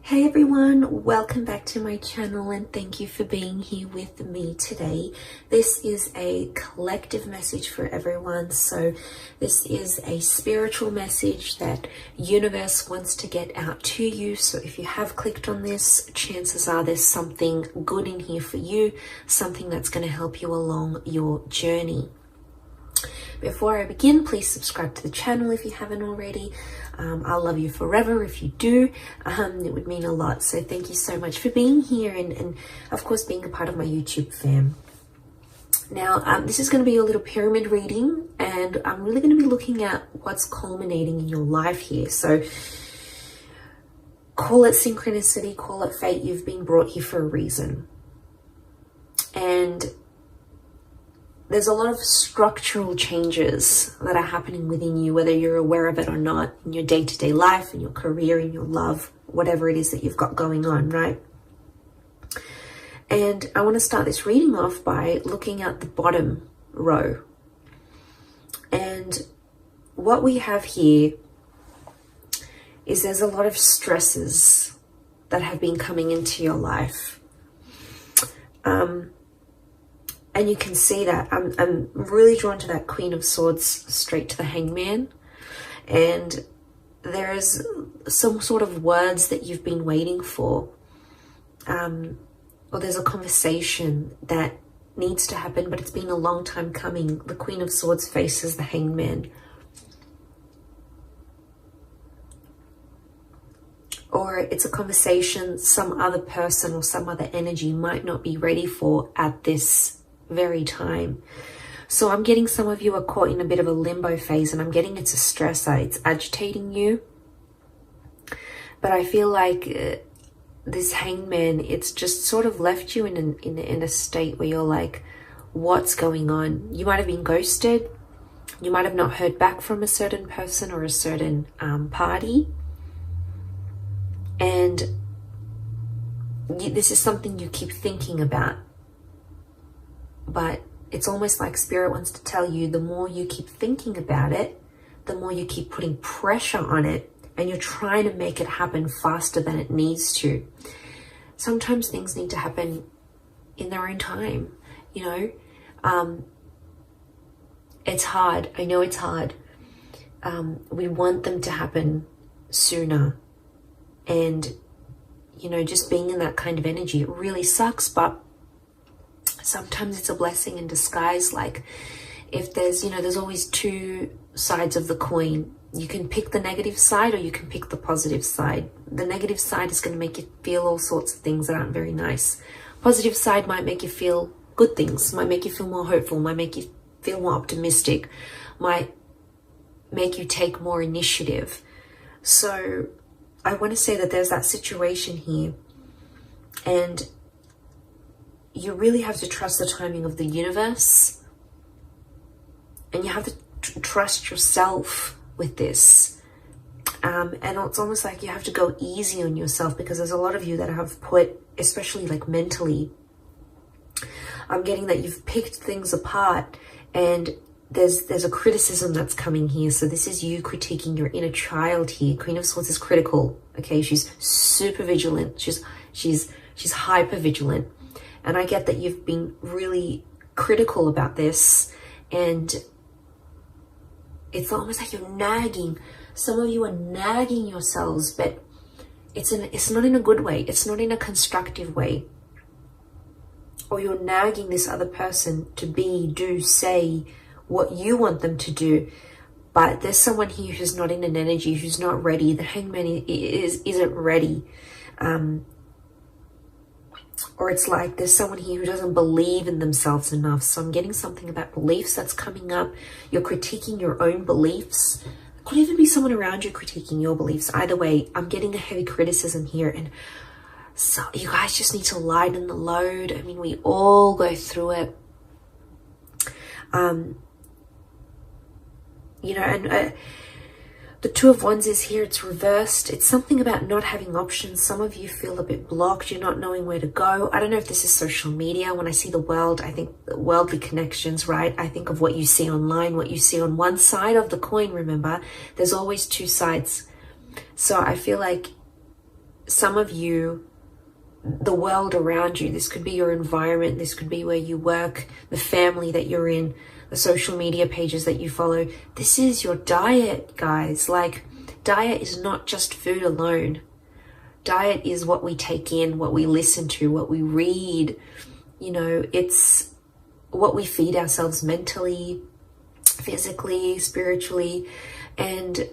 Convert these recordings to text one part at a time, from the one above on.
Hey everyone, welcome back to my channel and thank you for being here with me today. This is a collective message for everyone. So this is a spiritual message that universe wants to get out to you. So if you have clicked on this, chances are there's something good in here for you, something that's going to help you along your journey. Before I begin, please subscribe to the channel if you haven't already. I'll love you forever if you do. It would mean a lot. So thank you so much for being here and of course being a part of my YouTube fam. Now, this is going to be a little pyramid reading, and I'm really going to be looking at what's culminating in your life here. So call it synchronicity, call it fate. You've been brought here for a reason. And there's a lot of structural changes that are happening within you, whether you're aware of it or not, in your day-to-day life, in your career, in your love, whatever it is that you've got going on, right? And I want to start this reading off by looking at the bottom row. And what we have here is there's a lot of stresses that have been coming into your life. And you can see that I'm really drawn to that Queen of Swords straight to the Hangman. And there is some sort of words that you've been waiting for. Or there's a conversation that needs to happen, but it's been a long time coming. The Queen of Swords faces the Hangman. Or it's a conversation some other person or some other energy might not be ready for at this very time. So I'm getting some of you are caught in a bit of a limbo phase, and I'm getting it's a stressor. It's agitating you. But I feel like this Hangman, it's just sort of left you in a state where you're like, what's going on? You might have been ghosted. You might have not heard back from a certain person or a certain party. And this is something you keep thinking about. But it's almost like Spirit wants to tell you, the more you keep thinking about it, the more you keep putting pressure on it, and you're trying to make it happen faster than it needs to. Sometimes things need to happen in their own time, you know. It's hard. I know it's hard. We want them to happen sooner. And, you know, just being in that kind of energy, it really sucks, but sometimes it's a blessing in disguise. Like if there's, you know, there's always two sides of the coin. You can pick the negative side or you can pick the positive side. The negative side is going to make you feel all sorts of things that aren't very nice. Positive side might make you feel good things, might make you feel more hopeful, might make you feel more optimistic, might make you take more initiative. So I want to say that there's that situation here, and you really have to trust the timing of the universe, and you have to trust yourself with this. And it's almost like you have to go easy on yourself, because there's a lot of you that have put, especially like mentally, I'm getting that you've picked things apart, and there's a criticism that's coming here. So this is you critiquing your inner child here. Queen of Swords is critical. Okay, she's super vigilant. She's hyper vigilant. And I get that you've been really critical about this, and it's almost like you're nagging. Some of you are nagging yourselves, but it's not in a good way. It's not in a constructive way. Or you're nagging this other person to be, do, say what you want them to do. But there's someone here who's not in an energy, who's not ready. The Hangman isn't ready. Or it's like there's someone here who doesn't believe in themselves enough. So I'm getting something about beliefs that's coming up. You're critiquing your own beliefs. It could even be someone around you critiquing your beliefs. Either way, I'm getting a heavy criticism here. And so you guys just need to lighten the load. I mean, we all go through it. You know, and the Two of Wands is here. It's reversed. It's something about not having options. Some of you feel a bit blocked. You're not knowing where to go. I don't know if this is social media. When I see the world, I think worldly connections, right? I think of what you see online, what you see on one side of the coin. Remember, there's always two sides. So I feel like some of you, the world around you, this could be your environment, this could be where you work, the family that you're in, the social media pages that you follow. This is your diet, guys. Like, diet is not just food alone. Diet is what we take in, what we listen to, what we read. You know, it's what we feed ourselves mentally, physically, spiritually. And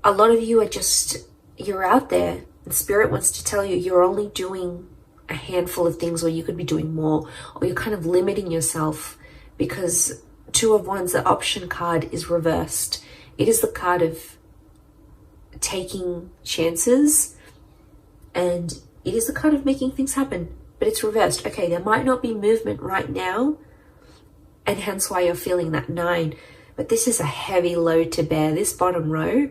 a lot of you are just, you're out there, and Spirit wants to tell you you're only doing a handful of things, or you could be doing more, or you're kind of limiting yourself, because Two of Wands, the option card, is reversed. It is the card of taking chances, and it is the card of making things happen, but it's reversed. Okay, there might not be movement right now, and hence why you're feeling that 9, but this is a heavy load to bear, this bottom row.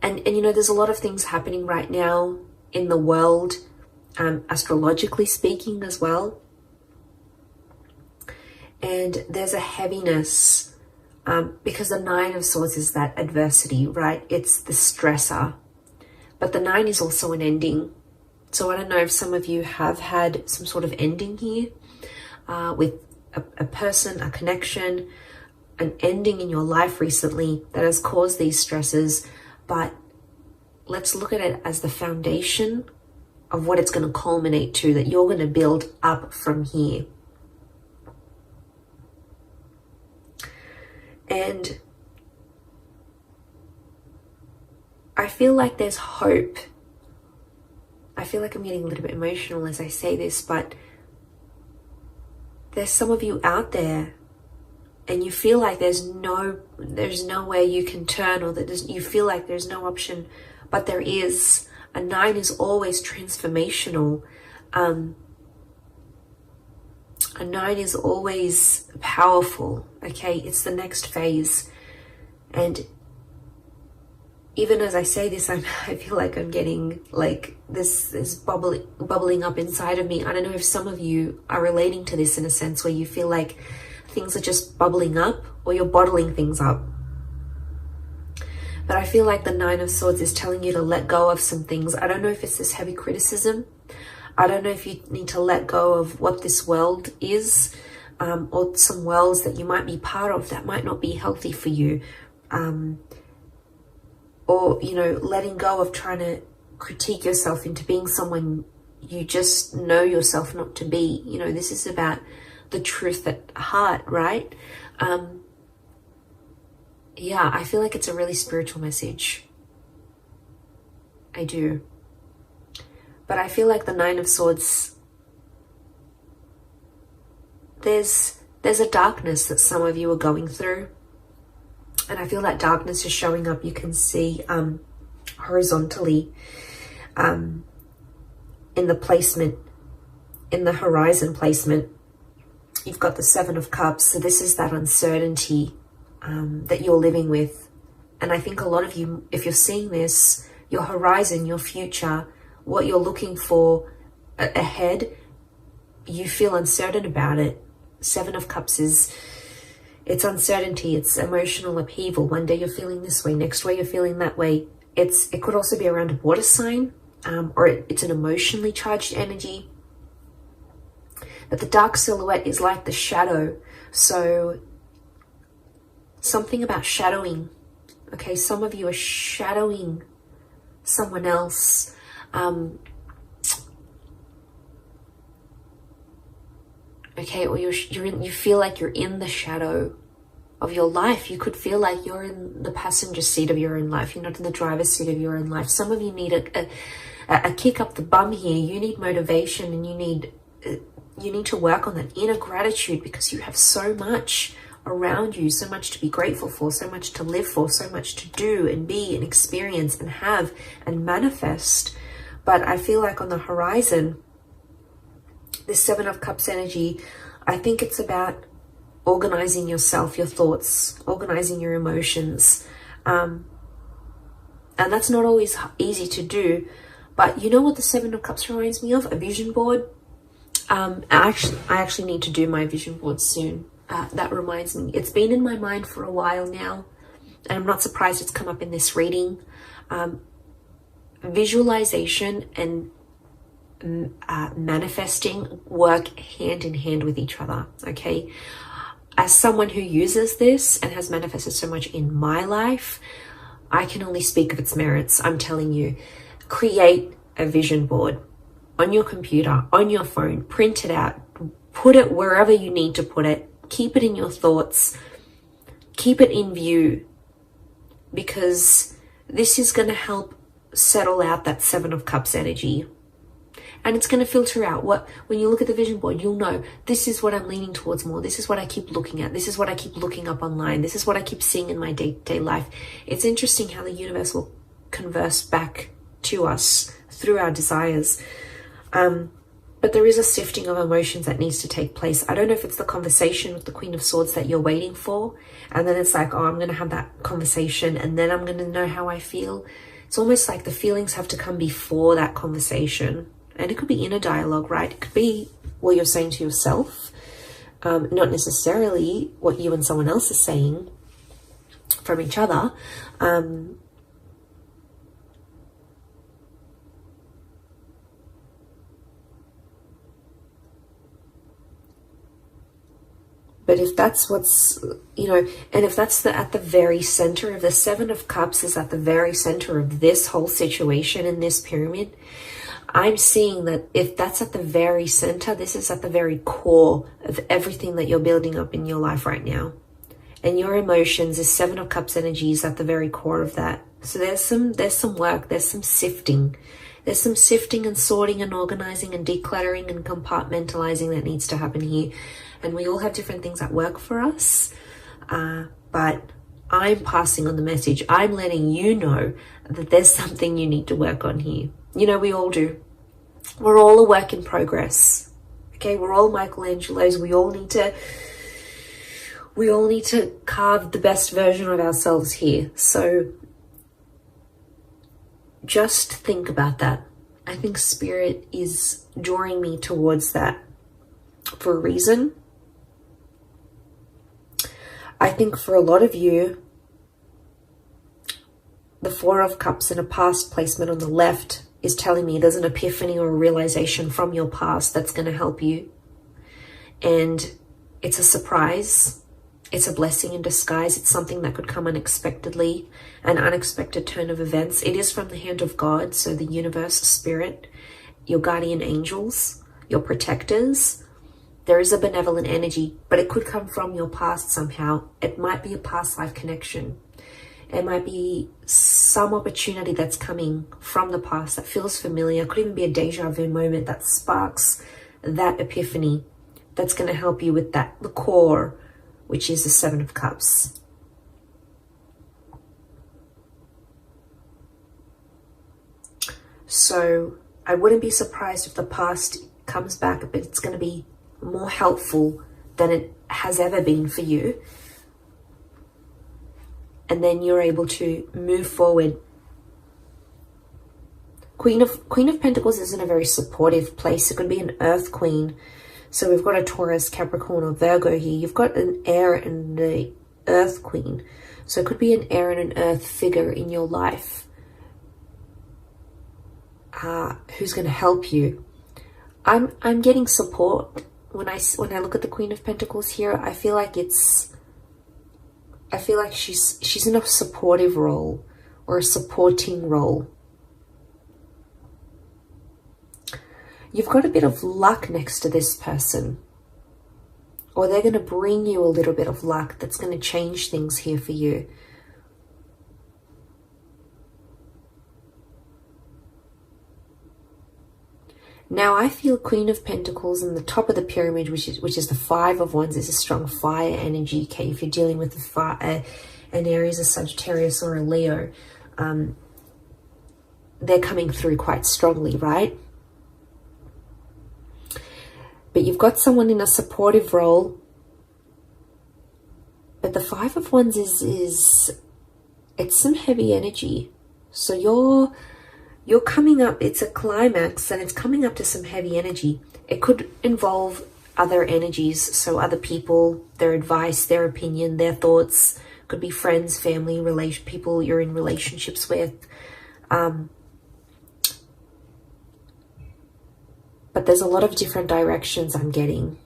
And you know, there's a lot of things happening right now in the world, astrologically speaking as well. And there's a heaviness, because the 9 of Swords is that adversity, right? It's the stressor. But the 9 is also an ending. So I don't know if some of you have had some sort of ending here, with a person, a connection, an ending in your life recently that has caused these stresses. But let's look at it as the foundation of what it's going to culminate to, that you're going to build up from here. And I feel like there's hope. I feel like I'm getting a little bit emotional as I say this, but there's some of you out there and you feel like there's no way you can turn, or that you feel like there's no option, but there is. A 9 is always transformational. A 9 is always powerful, okay? It's the next phase. And even as I say this, I feel like I'm getting like this is bubbling up inside of me. I don't know if some of you are relating to this in a sense where you feel like things are just bubbling up, or you're bottling things up. But I feel like the 9 of Swords is telling you to let go of some things. I don't know if it's this heavy criticism. I don't know if you need to let go of what this world is, or some worlds that you might be part of that might not be healthy for you. Or, you know, letting go of trying to critique yourself into being someone you just know yourself not to be. You know, this is about the truth at heart, right? Yeah, I feel like it's a really spiritual message. I do. But I feel like the 9 of Swords, there's a darkness that some of you are going through. And I feel that darkness is showing up. You can see horizontally in the placement, in the horizon placement. You've got the 7 of Cups. So this is that uncertainty that you're living with. And I think a lot of you, if you're seeing this, your horizon, your future, what you're looking for ahead, you feel uncertain about it. 7 of Cups is, it's uncertainty, it's emotional upheaval. One day you're feeling this way, next way you're feeling that way. It could also be around a water sign, or it's an emotionally charged energy. But the dark silhouette is like the shadow. So something about shadowing. Okay, some of you are shadowing someone else. Okay, or you feel like you're in the shadow of your life. You could feel like you're in the passenger seat of your own life. You're not in the driver's seat of your own life. Some of you need a kick up the bum here. You need motivation, and you need to work on that inner gratitude, because you have so much around you, so much to be grateful for, so much to live for, so much to do and be and experience and have and manifest. But I feel like on the horizon, this 7 of Cups energy, I think it's about organizing yourself, your thoughts, organizing your emotions. And that's not always easy to do. But you know what the 7 of Cups reminds me of? A vision board. I actually need to do my vision board soon. That reminds me. It's been in my mind for a while now. And I'm not surprised it's come up in this reading. visualization and manifesting work hand in hand with each other, okay? As someone who uses this and has manifested so much in my life, I can only speak of its merits. I'm telling you, create a vision board on your computer, on your phone, print it out, put it wherever you need to put it, keep it in your thoughts, keep it in view, because this is going to help settle out that Seven of Cups energy. And it's going to filter out when you look at the vision board, you'll know this is what I'm leaning towards more. This is what I keep looking at. This is what I keep looking up online. This is what I keep seeing in my day-to-day life. It's interesting how the universe will converse back to us through our desires. But there is a sifting of emotions that needs to take place. I don't know if it's the conversation with the Queen of Swords that you're waiting for. And then it's like, oh, I'm going to have that conversation and then I'm going to know how I feel. It's almost like the feelings have to come before that conversation. And it could be inner dialogue, right? It could be what you're saying to yourself, not necessarily what you and someone else is saying from each other. But if that's what's, and if that's at the very center of the Seven of Cups is at the very center of this whole situation in this pyramid, I'm seeing that if that's at the very center, this is at the very core of everything that you're building up in your life right now. And your emotions, this Seven of Cups energy is at the very core of that. So there's some work, there's some sifting. There's some sifting and sorting and organizing and decluttering and compartmentalizing that needs to happen here. And we all have different things that work for us. But I'm passing on the message. I'm letting you know that there's something you need to work on here. We all do. We're all a work in progress. Okay, we're all Michelangelos. We all need to carve the best version of ourselves here. So just think about that. I think Spirit is drawing me towards that for a reason. I think for a lot of you, the Four of Cups in a past placement on the left is telling me there's an epiphany or a realization from your past that's going to help you. And it's a surprise. It's a blessing in disguise. It's something that could come unexpectedly, an unexpected turn of events. It is from the hand of God, so the universe, Spirit, your guardian angels, your protectors. There is a benevolent energy, but it could come from your past somehow. It might be a past life connection. It might be some opportunity that's coming from the past that feels familiar. It could even be a deja vu moment that sparks that epiphany that's going to help you with that, the core, which is the Seven of Cups. So I wouldn't be surprised if the past comes back, but it's going to be more helpful than it has ever been for you. And then you're able to move forward. Queen of Pentacles is in a very supportive place. It could be an Earth Queen. So we've got a Taurus, Capricorn, or Virgo here. You've got an air and the Earth Queen. So it could be an air and an earth figure in your life who's going to help you. I'm getting support. When I look at the Queen of Pentacles here, I feel like she's in a supportive role or a supporting role. You've got a bit of luck next to this person, or they're going to bring you a little bit of luck that's going to change things here for you. Now I feel Queen of Pentacles in the top of the pyramid, which is the Five of Wands, is a strong fire energy. Okay, if you're dealing with an Aries, a Sagittarius, or a Leo, they're coming through quite strongly, right? But you've got someone in a supportive role. But the Five of Wands it's some heavy energy. So you're coming up, it's a climax, and it's coming up to some heavy energy. It could involve other energies, so other people, their advice, their opinion, their thoughts. Could be friends, family, people you're in relationships with. but there's a lot of different directions I'm getting.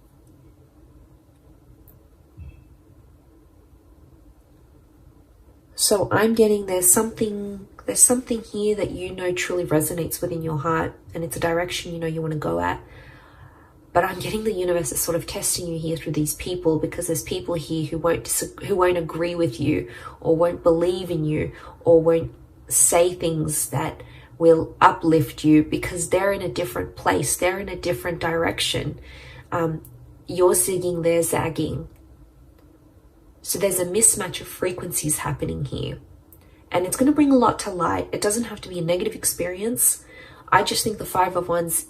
So I'm getting there's something here that you know truly resonates within your heart, and it's a direction you know you want to go at. But I'm getting the universe is sort of testing you here through these people, because there's people here who won't agree with you, or won't believe in you, or won't say things that will uplift you, because they're in a different place, they're in a different direction. You're zigging, they're zagging. So there's a mismatch of frequencies happening here. And it's going to bring a lot to light. It doesn't have to be a negative experience. I just think the Five of Wands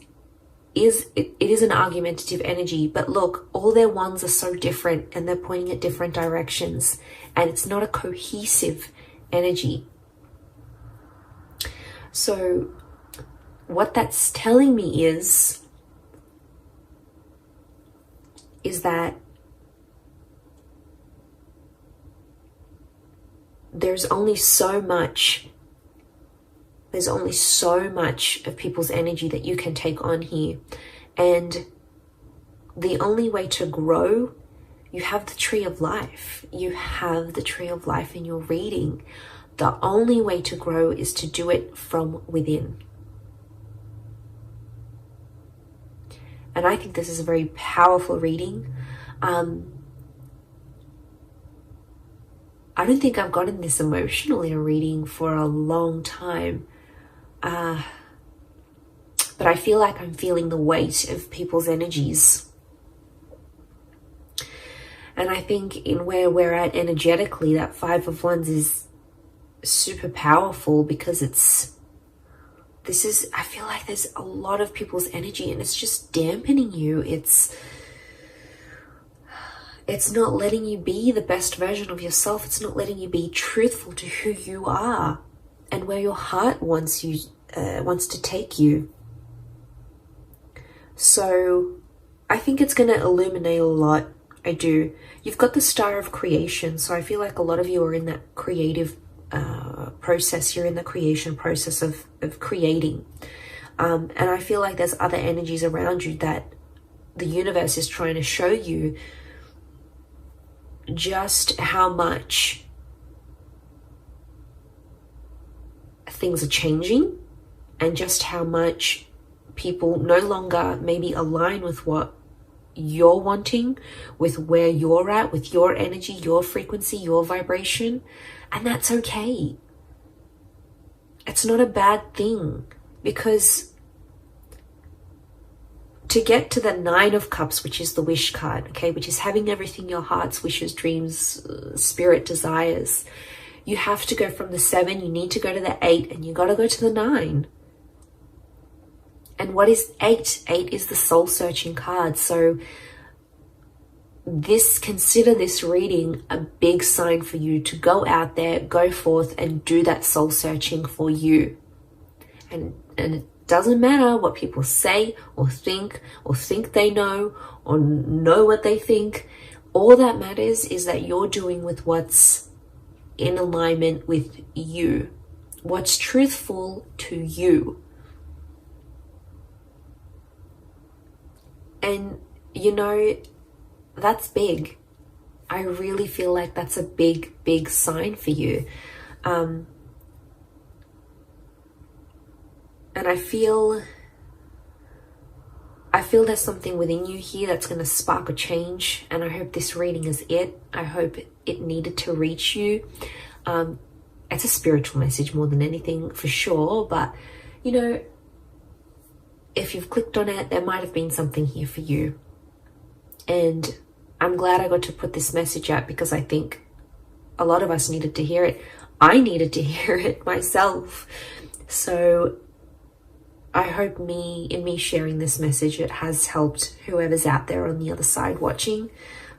it is an argumentative energy. But look, all their wands are so different, and they're pointing at different directions. And it's not a cohesive energy. So what that's telling me is that there's only so much of people's energy that you can take on here. And the only way to grow, you have the tree of life. You have the tree of life in your reading. The only way to grow is to do it from within. And I think this is a very powerful reading. I don't think I've gotten this emotional in a reading for a long time. But I feel like I'm feeling the weight of people's energies. And I think in where we're at energetically, that Five of Wands is super powerful, because I feel like there's a lot of people's energy, and it's just dampening you. It's not letting you be the best version of yourself. It's not letting you be truthful to who you are and where your heart wants to take you. So I think it's going to illuminate a lot. I do. You've got the Star of Creation. So I feel like a lot of you are in that creative process. You're in the creation process of creating. And I feel like there's other energies around you that the universe is trying to show you just how much things are changing, and just how much people no longer maybe align with what you're wanting, with where you're at, with your energy, your frequency, your vibration. And that's okay. It's not a bad thing, because to get to the Nine of Cups, which is the wish card, okay, which is having everything your heart's wishes, dreams, spirit desires, you have to go from the 7, you need to go to the 8, and you got to go to the 9. And what is 8? 8 is the soul searching card. So consider this reading a big sign for you to go out there, go forth and do that soul searching for you. And it doesn't matter what people say or think they know or know what they think. All that matters is that you're doing with what's in alignment with you, what's truthful to you. And you know, that's big. I really feel like that's a big, big sign for you. And I feel there's something within you here that's going to spark a change. And I hope this reading is it. I hope it needed to reach you. It's a spiritual message more than anything, for sure. But, you know, if you've clicked on it, there might have been something here for you. And I'm glad I got to put this message out, because I think a lot of us needed to hear it. I needed to hear it myself. So I hope in me sharing this message, it has helped whoever's out there on the other side watching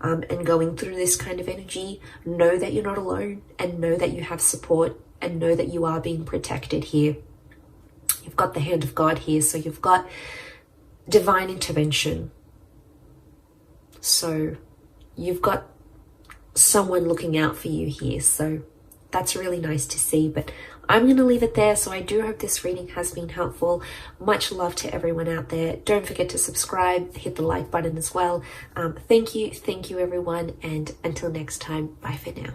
and going through this kind of energy. Know that you're not alone, and know that you have support, and know that you are being protected here. You've got the hand of God here, so you've got divine intervention. So you've got someone looking out for you here. So that's really nice to see. But I'm going to leave it there. So I do hope this reading has been helpful. Much love to everyone out there. Don't forget to subscribe, hit the like button as well. Thank you everyone, and until next time, bye for now.